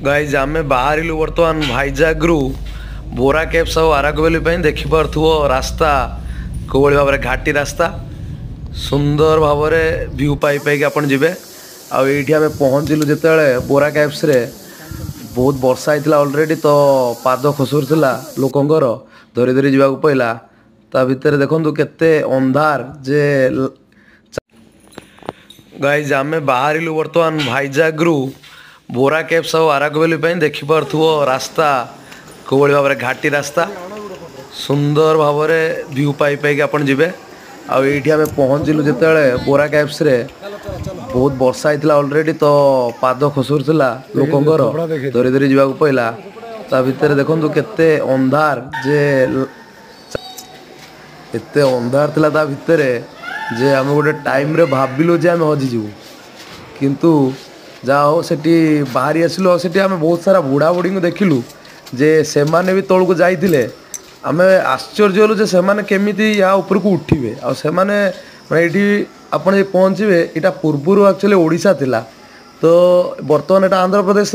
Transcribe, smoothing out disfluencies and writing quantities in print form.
guys आम बाहर बर्तमान भाईजाग रु बोरा केप्स और आराकवेली देखिपु रास्ता कोई भाव घाटी रास्ता सुंदर भाव व्यू पाई आप जी आईटी आम पहुँचलु जो बोरा कैप्स रे बहुत वर्षा होता ऑलरेडी तो पाद खसुरला लोकंर धरी धरी जावाक पड़ा ता भितर देखु केते अंधार जे गाइज आम बाहर बर्तमान भाईजाग रु बोरा केप्स और आराकवेली देखिपु रास्ता कोई भाव घाटी रास्ता सुंदर भाव व्यू पाई आप जी आईटी आम पहुँचलु जो बोरा कैप्स रे बहुत वर्षा होता ऑलरेडी तो पाद खसुरला लोकंर धरी धरी जावाक पड़ा ता भितर देखु केते अंधार जे एते अंधार थिला ता भितर जे आम गोटे टाइम रे भाविलु जे आम हजिजु किंतु जाओ सेठी बाहरी आसिलु और सेठी आम बहुत सारा बुढ़ा बुढ़ी को देखिलु जे से माने भी तौक जाइए आम आश्चर्य हलु जे सेमाने केमिति या ऊपर को उठिबे आ से माने ये आपड़ पहुँचे यहाँ पूर्वर एक्चुअली ओडिशा थिला तो बर्तमान यहाँ आंध्र प्रदेश